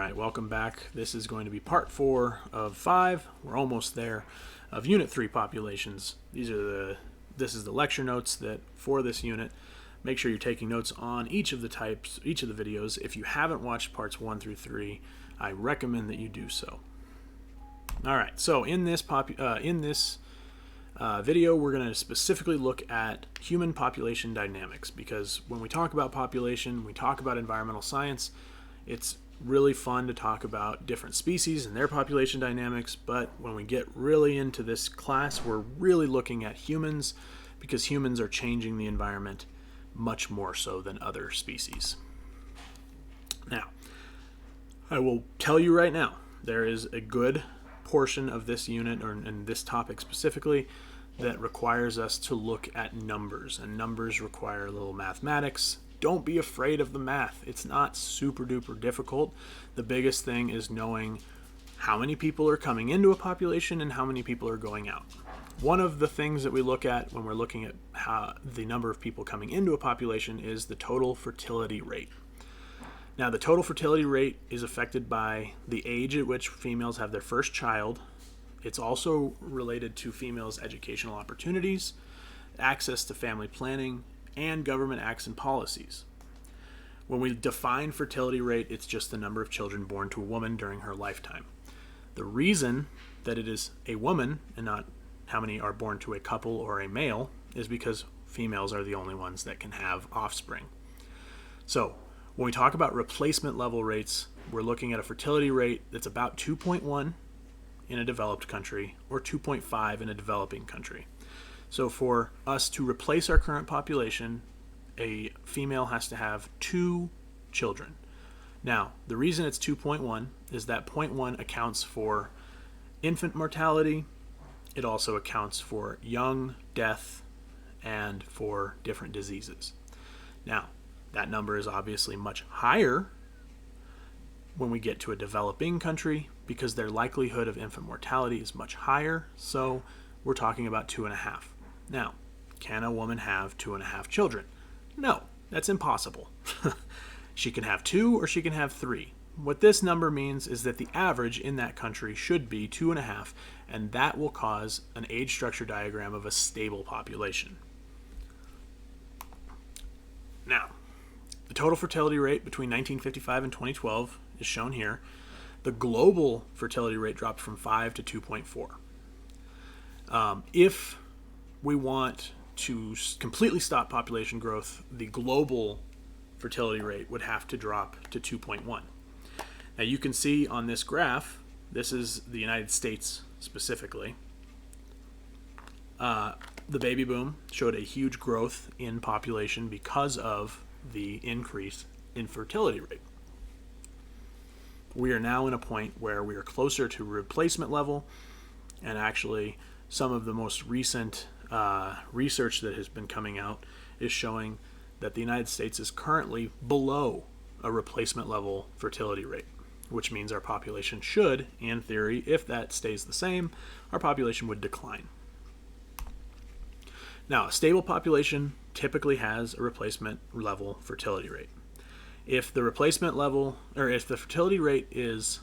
right, welcome back. This is going to be part 4 of 5. We're almost there, of Unit 3 populations. This is the lecture notes that for this unit. Make sure you're taking notes on each of the types, each of the videos. If you haven't watched parts 1 through 3, I recommend that you do so. All right, so in this video, we're going to specifically look at human population dynamics, because when we talk about population, we talk about environmental science. It's really fun to talk about different species and their population dynamics, but when we get really into this class, we're really looking at humans, because humans are changing the environment much more so than other species. Now, I will tell you right now, there is a good portion of this unit, or in this topic specifically, that requires us to look at numbers, and numbers require a little mathematics. Don't be afraid of the math. It's not super duper difficult. The biggest thing is knowing how many people are coming into a population and how many people are going out. One of the things that we look at when we're looking at how the number of people coming into a population is the total fertility rate. Now, the total fertility rate is affected by the age at which females have their first child. It's also related to females' educational opportunities, access to family planning, and government acts and policies. When we define fertility rate, it's just the number of children born to a woman during her lifetime. The reason that it is a woman and not how many are born to a couple or a male is because females are the only ones that can have offspring. So when we talk about replacement level rates, we're looking at a fertility rate that's about 2.1 in a developed country or 2.5 in a developing country. So for us to replace our current population, a female has to have 2 children. Now, the reason it's 2.1 is that 0.1 accounts for infant mortality. It also accounts for young death and for different diseases. Now, that number is obviously much higher when we get to a developing country because their likelihood of infant mortality is much higher. So we're talking about 2.5. Now, can a woman have 2.5 children? No, that's impossible. She can have 2 or she can have 3. What this number means is that the average in that country should be 2.5, and that will cause an age structure diagram of a stable population. Now, the total fertility rate between 1955 and 2012 is shown here. The global fertility rate dropped from 5 to 2.4. If we want to completely stop population growth, the global fertility rate would have to drop to 2.1. Now you can see on this graph, this is the United States specifically. The baby boom showed a huge growth in population because of the increase in fertility rate. We are now in a point where we are closer to replacement level, and actually some of the most recent research that has been coming out is showing that the United States is currently below a replacement level fertility rate, which means our population should, in theory, if that stays the same, our population would decline. Now, a stable population typically has a replacement level fertility rate. If the replacement level, or if the fertility rate is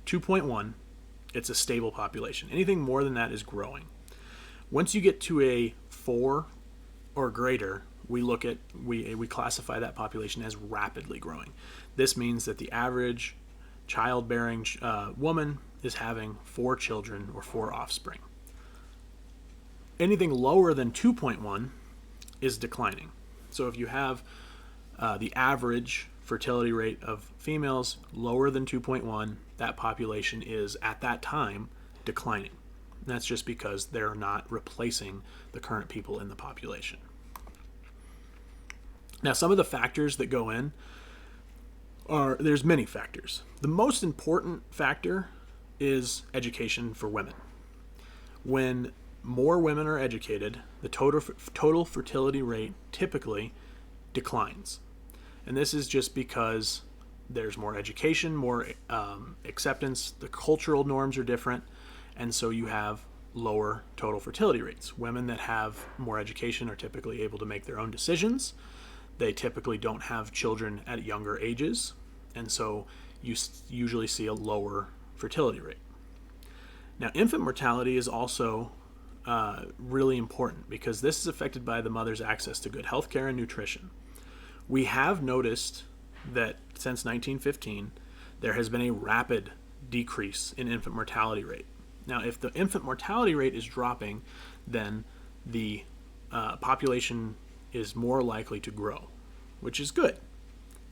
2.1, it's a stable population. Anything more than that is growing. Once you get to a 4 or greater, we classify that population as rapidly growing. This means that the average childbearing woman is having 4 children or 4 offspring. Anything lower than 2.1 is declining. So if you have the average fertility rate of females lower than 2.1, that population is at that time declining. And that's just because they're not replacing the current people in the population. Now, some of the factors that go in there's many factors. The most important factor is education for women. When more women are educated, the total fertility rate typically declines. And this is just because there's more education, more acceptance, the cultural norms are different, and so you have lower total fertility rates. Women that have more education are typically able to make their own decisions. They typically don't have children at younger ages, and so you usually see a lower fertility rate. Now, infant mortality is also really important because this is affected by the mother's access to good health care and nutrition. We have noticed that since 1915, there has been a rapid decrease in infant mortality rate. Now, if the infant mortality rate is dropping, then the population is more likely to grow, which is good.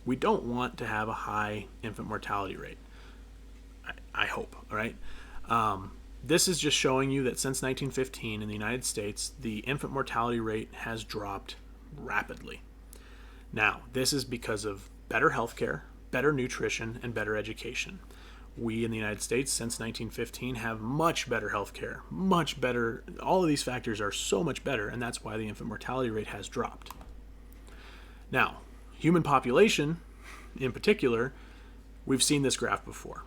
We don't want to have a high infant mortality rate, I hope, all right? This is just showing you that since 1915 in the United States, the infant mortality rate has dropped rapidly. Now, this is because of better healthcare, better nutrition, and better education. We in the United States since 1915 have much better healthcare, much better. All of these factors are so much better, and that's why the infant mortality rate has dropped. Now, human population in particular, we've seen this graph before.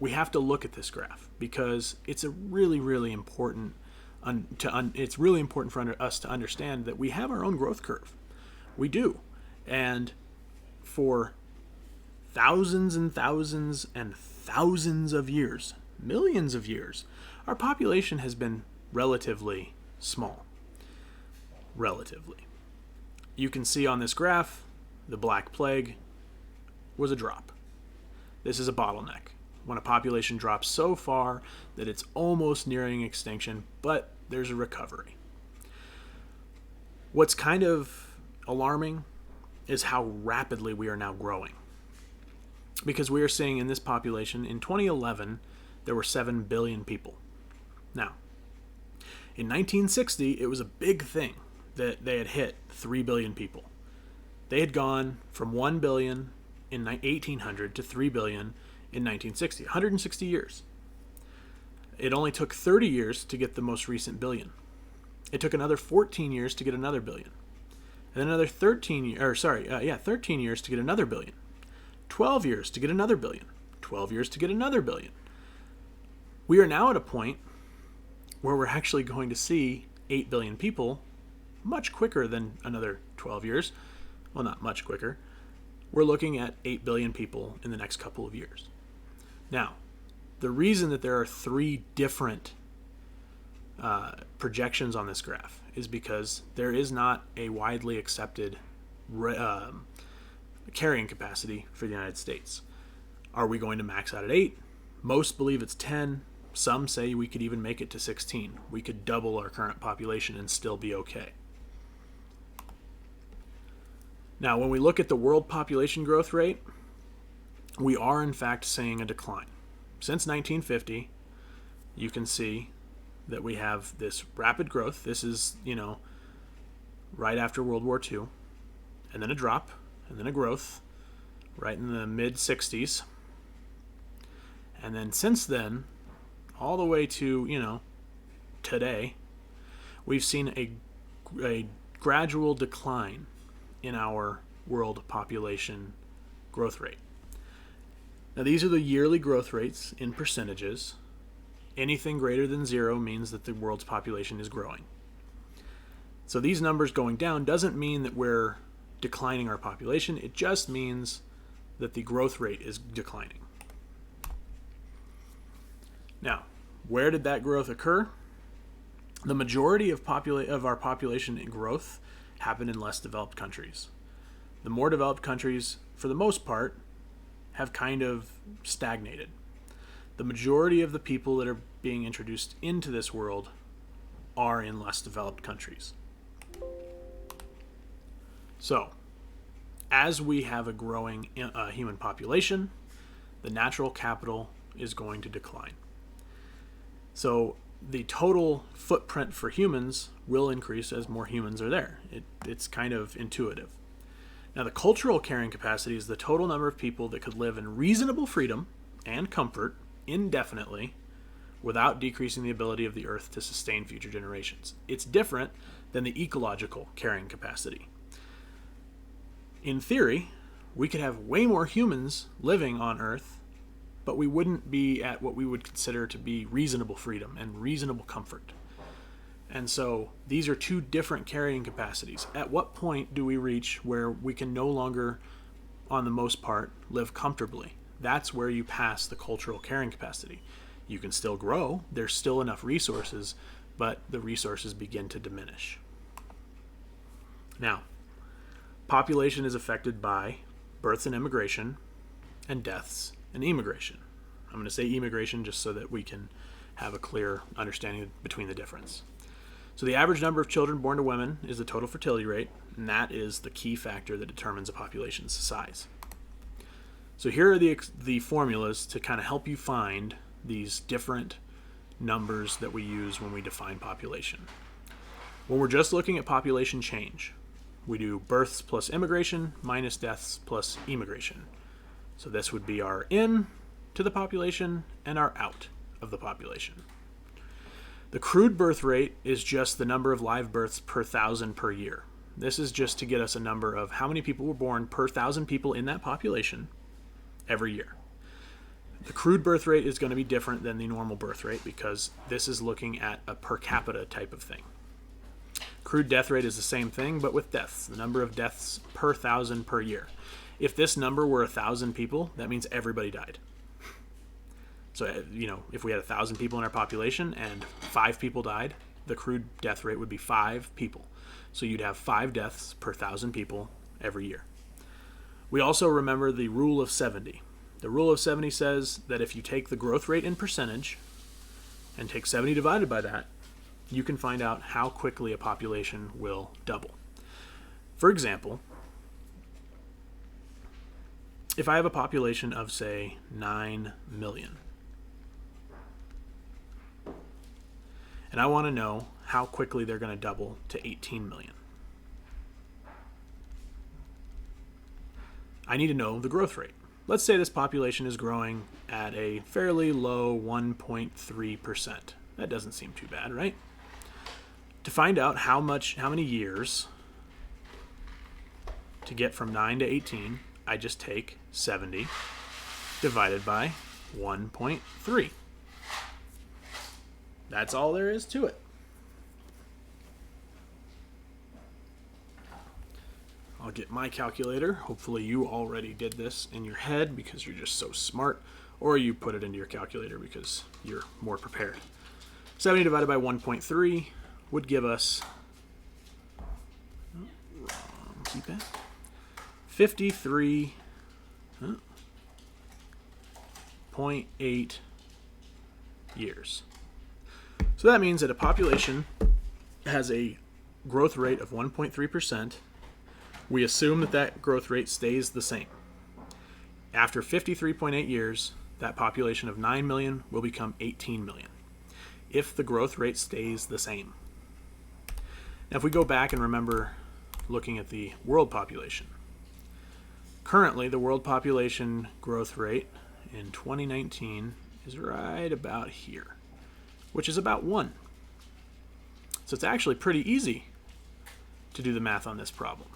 We have to look at this graph because it's a really, really important. It's really important for us to understand that we have our own growth curve. We do, and for thousands and thousands and thousands of years, millions of years, our population has been relatively small. Relatively. You can see on this graph, the Black Plague was a drop. This is a bottleneck. When a population drops so far that it's almost nearing extinction, but there's a recovery. What's kind of alarming is how rapidly we are now growing. Because we are seeing in this population, in 2011, there were 7 billion people. Now, in 1960, it was a big thing that they had hit 3 billion people. They had gone from 1 billion in 1800 to 3 billion in 1960, 160 years. It only took 30 years to get the most recent billion. It took another 14 years to get another billion. And then another 13 years to get another billion. 12 years to get another billion. 12 years to get another billion. We are now at a point where we're actually going to see 8 billion people much quicker than another 12 years. Well, not much quicker. We're looking at 8 billion people in the next couple of years. Now, the reason that there are 3 different projections on this graph is because there is not a widely accepted carrying capacity for the United States. Are we going to max out at 8? Most believe it's 10. Some say we could even make it to 16. We could double our current population and still be okay. Now, when we look at the world population growth rate, we are in fact seeing a decline. Since 1950, you can see that we have this rapid growth. This is, right after World War II, and then a drop, and then a growth, right in the mid-60s. And then since then, all the way to, today, we've seen a gradual decline in our world population growth rate. Now, these are the yearly growth rates in percentages. Anything greater than 0 means that the world's population is growing. So these numbers going down doesn't mean that we're declining our population. It just means that the growth rate is declining. Now, where did that growth occur? The majority of our population growth happened in less developed countries. The more developed countries, for the most part, have kind of stagnated. The majority of the people that are being introduced into this world are in less developed countries. So, as we have a growing human population, the natural capital is going to decline. So, the total footprint for humans will increase as more humans are there. It's kind of intuitive. Now, the cultural carrying capacity is the total number of people that could live in reasonable freedom and comfort indefinitely without decreasing the ability of the earth to sustain future generations. It's different than the ecological carrying capacity. In theory, we could have way more humans living on earth, but we wouldn't be at what we would consider to be reasonable freedom and reasonable comfort. And so these are 2 different carrying capacities. At what point do we reach where we can no longer, on the most part, live comfortably? that's where you pass the cultural carrying capacity. You can still grow, there's still enough resources, but the resources begin to diminish. Now, population is affected by births and immigration, and deaths and immigration. I'm going to say immigration just so that we can have a clear understanding between the difference. So the average number of children born to women is the total fertility rate, and that is the key factor that determines a population's size. So here are the formulas to kind of help you find these different numbers that we use when we define population. When we're just looking at population change, we do births plus immigration minus deaths plus immigration. So this would be our in to the population and our out of the population. The crude birth rate is just the number of live births per 1,000 per year. This is just to get us a number of how many people were born per 1,000 people in that population every year. The crude birth rate is going to be different than the normal birth rate because this is looking at a per capita type of thing. Crude death rate is the same thing, but with deaths, the number of deaths per 1,000 per year. If this number were 1,000 people, that means everybody died. So, if we had 1,000 people in our population and 5 people died, the crude death rate would be 5 people. So you'd have 5 deaths per 1,000 people every year. We also remember the rule of 70. The rule of 70 says that if you take the growth rate in percentage and take 70 divided by that, you can find out how quickly a population will double. For example, if I have a population of, say, 9 million, and I want to know how quickly they're going to double to 18 million, I need to know the growth rate. Let's say this population is growing at a fairly low 1.3%. That doesn't seem too bad, right? To find out how many years to get from 9 to 18, I just take 70 divided by 1.3. That's all there is to it. I'll get my calculator. Hopefully you already did this in your head because you're just so smart, or you put it into your calculator because you're more prepared. 70 divided by 1.3 would give us 53.8 years. So that means that a population has a growth rate of 1.3%. We assume that growth rate stays the same. After 53.8 years, that population of 9 million will become 18 million if the growth rate stays the same. Now, if we go back and remember looking at the world population, currently the world population growth rate in 2019 is right about here, which is about 1. So it's actually pretty easy to do the math on this problem,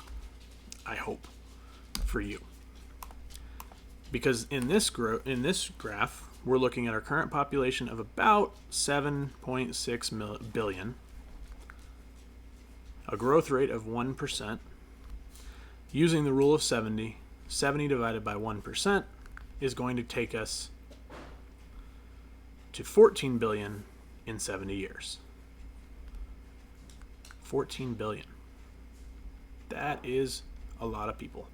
I hope, for you. Because in this graph, we're looking at our current population of about 7.6 billion, a growth rate of 1%. Using the rule of 70, 70 divided by 1% is going to take us to 14 billion in 70 years. 14 billion. That is a lot of people.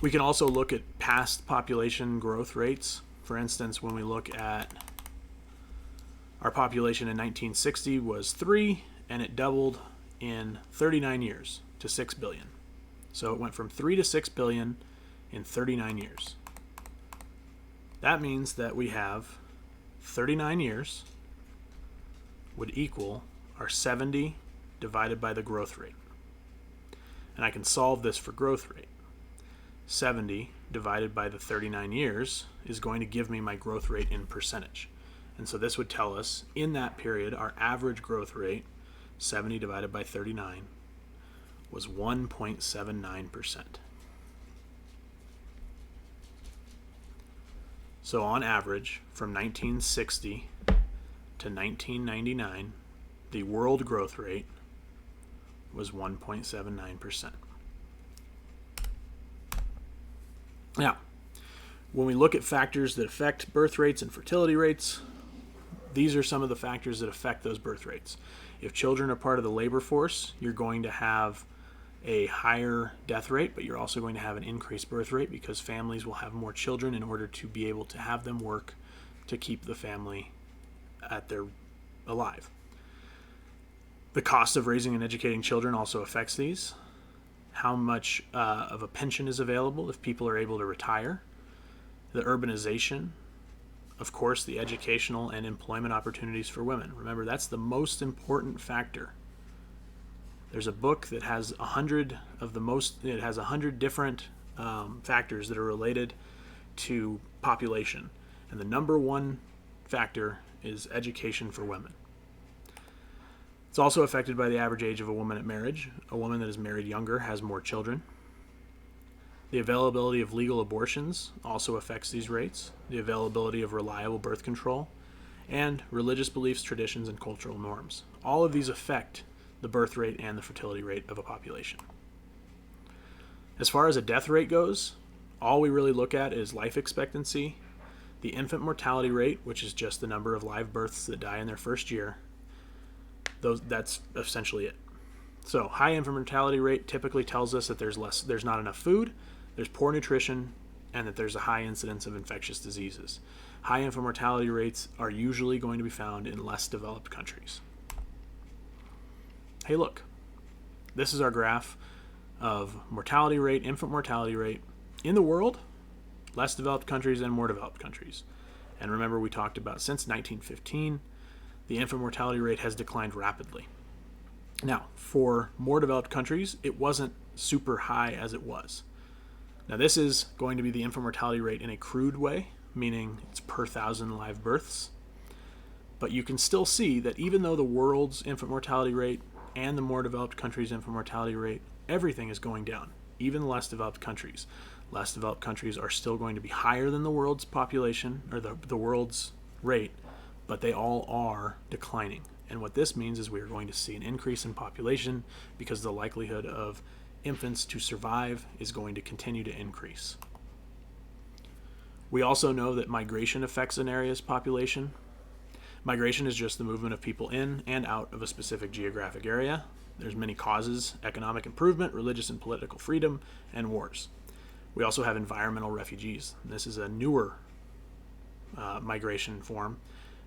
We can also look at past population growth rates. For instance, when we look at our population in 1960 was 3, and it doubled in 39 years to 6 billion. So it went from 3 to 6 billion in 39 years. That means that we have 39 years would equal our 70 divided by the growth rate. And I can solve this for growth rate. 70 divided by the 39 years is going to give me my growth rate in percentage. And so this would tell us in that period our average growth rate, 70 divided by 39, was 1.79%. So on average, from 1960 to 1999, the world growth rate was 1.79%. Now, when we look at factors that affect birth rates and fertility rates, these are some of the factors that affect those birth rates. If children are part of the labor force, you're going to have a higher death rate, but you're also going to have an increased birth rate because families will have more children in order to be able to have them work to keep the family alive. The cost of raising and educating children also affects these. How much of a pension is available if people are able to retire. The urbanization, of course, the educational and employment opportunities for women. Remember, that's the most important factor. There's a book that has 100 different factors that are related to population. And the number one factor is education for women. It's also affected by the average age of a woman at marriage. A woman that is married younger has more children. The availability of legal abortions also affects these rates. The availability of reliable birth control, and religious beliefs, traditions, and cultural norms. All of these affect the birth rate and the fertility rate of a population. As far as a death rate goes, all we really look at is life expectancy, the infant mortality rate, which is just the number of live births that die in their first year. That's essentially it. So high infant mortality rate typically tells us that there's not enough food, there's poor nutrition, and that there's a high incidence of infectious diseases. High infant mortality rates are usually going to be found in less developed countries. Hey, look, this is our graph of mortality rate, infant mortality rate in the world, less developed countries and more developed countries. And remember, we talked about since 1915, the infant mortality rate has declined rapidly. Now, for more developed countries, it wasn't super high as it was. Now, this is going to be the infant mortality rate in a crude way, meaning it's per 1,000 live births. But you can still see that even though the world's infant mortality rate and the more developed countries' infant mortality rate, everything is going down, even less developed countries. Less developed countries are still going to be higher than the world's population, or the world's rate, but they all are declining. And what this means is we are going to see an increase in population because the likelihood of infants to survive is going to continue to increase. We also know that migration affects an area's population. Migration is just the movement of people in and out of a specific geographic area. There's many causes: economic improvement, religious and political freedom, and wars. We also have environmental refugees. And this is a newer migration form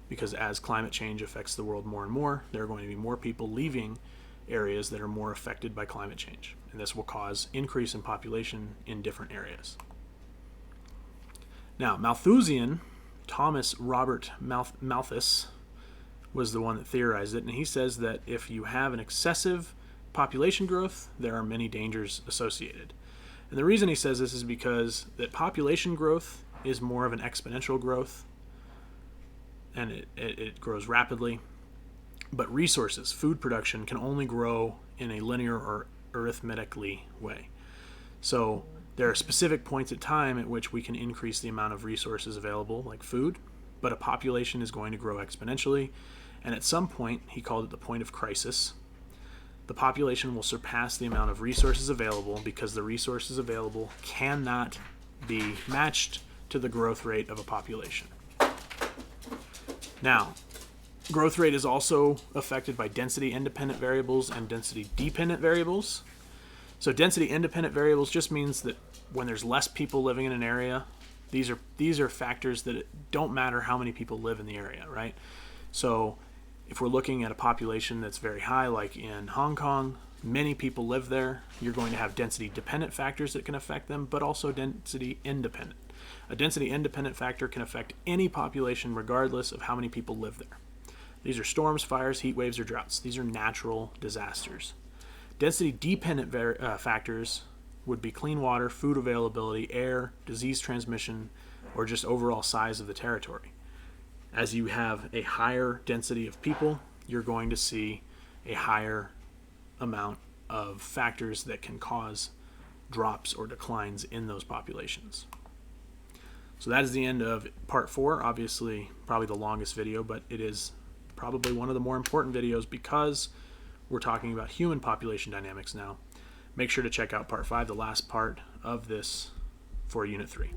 because as climate change affects the world more and more, there are going to be more people leaving areas that are more affected by climate change. And this will cause increase in population in different areas. Now, Malthusian, Thomas Robert Malthus, was the one that theorized it, and he says that if you have an excessive population growth, there are many dangers associated. And the reason he says this is because that population growth is more of an exponential growth, and it grows rapidly. But resources, food production, can only grow in a linear or arithmetically way. So there are specific points in time at which we can increase the amount of resources available, like food, but a population is going to grow exponentially. And at some point, he called it the point of crisis, the population will surpass the amount of resources available because the resources available cannot be matched to the growth rate of a population. Now, growth rate is also affected by density-independent variables and density-dependent variables. So density-independent variables just means that when there's less people living in an area, these are factors that don't matter how many people live in the area, right? So if we're looking at a population that's very high, like in Hong Kong, many people live there, you're going to have density-dependent factors that can affect them, but also density-independent. A density-independent factor can affect any population regardless of how many people live there. These are storms, fires, heat waves, or droughts. These are natural disasters. Density-dependent factors would be clean water, food availability, air, disease transmission, or just overall size of the territory. As you have a higher density of people, you're going to see a higher amount of factors that can cause drops or declines in those populations. So that is the end of part 4. Obviously, probably the longest video, but it is probably one of the more important videos because we're talking about human population dynamics now. Make sure to check out part 5, the last part of this for Unit 3.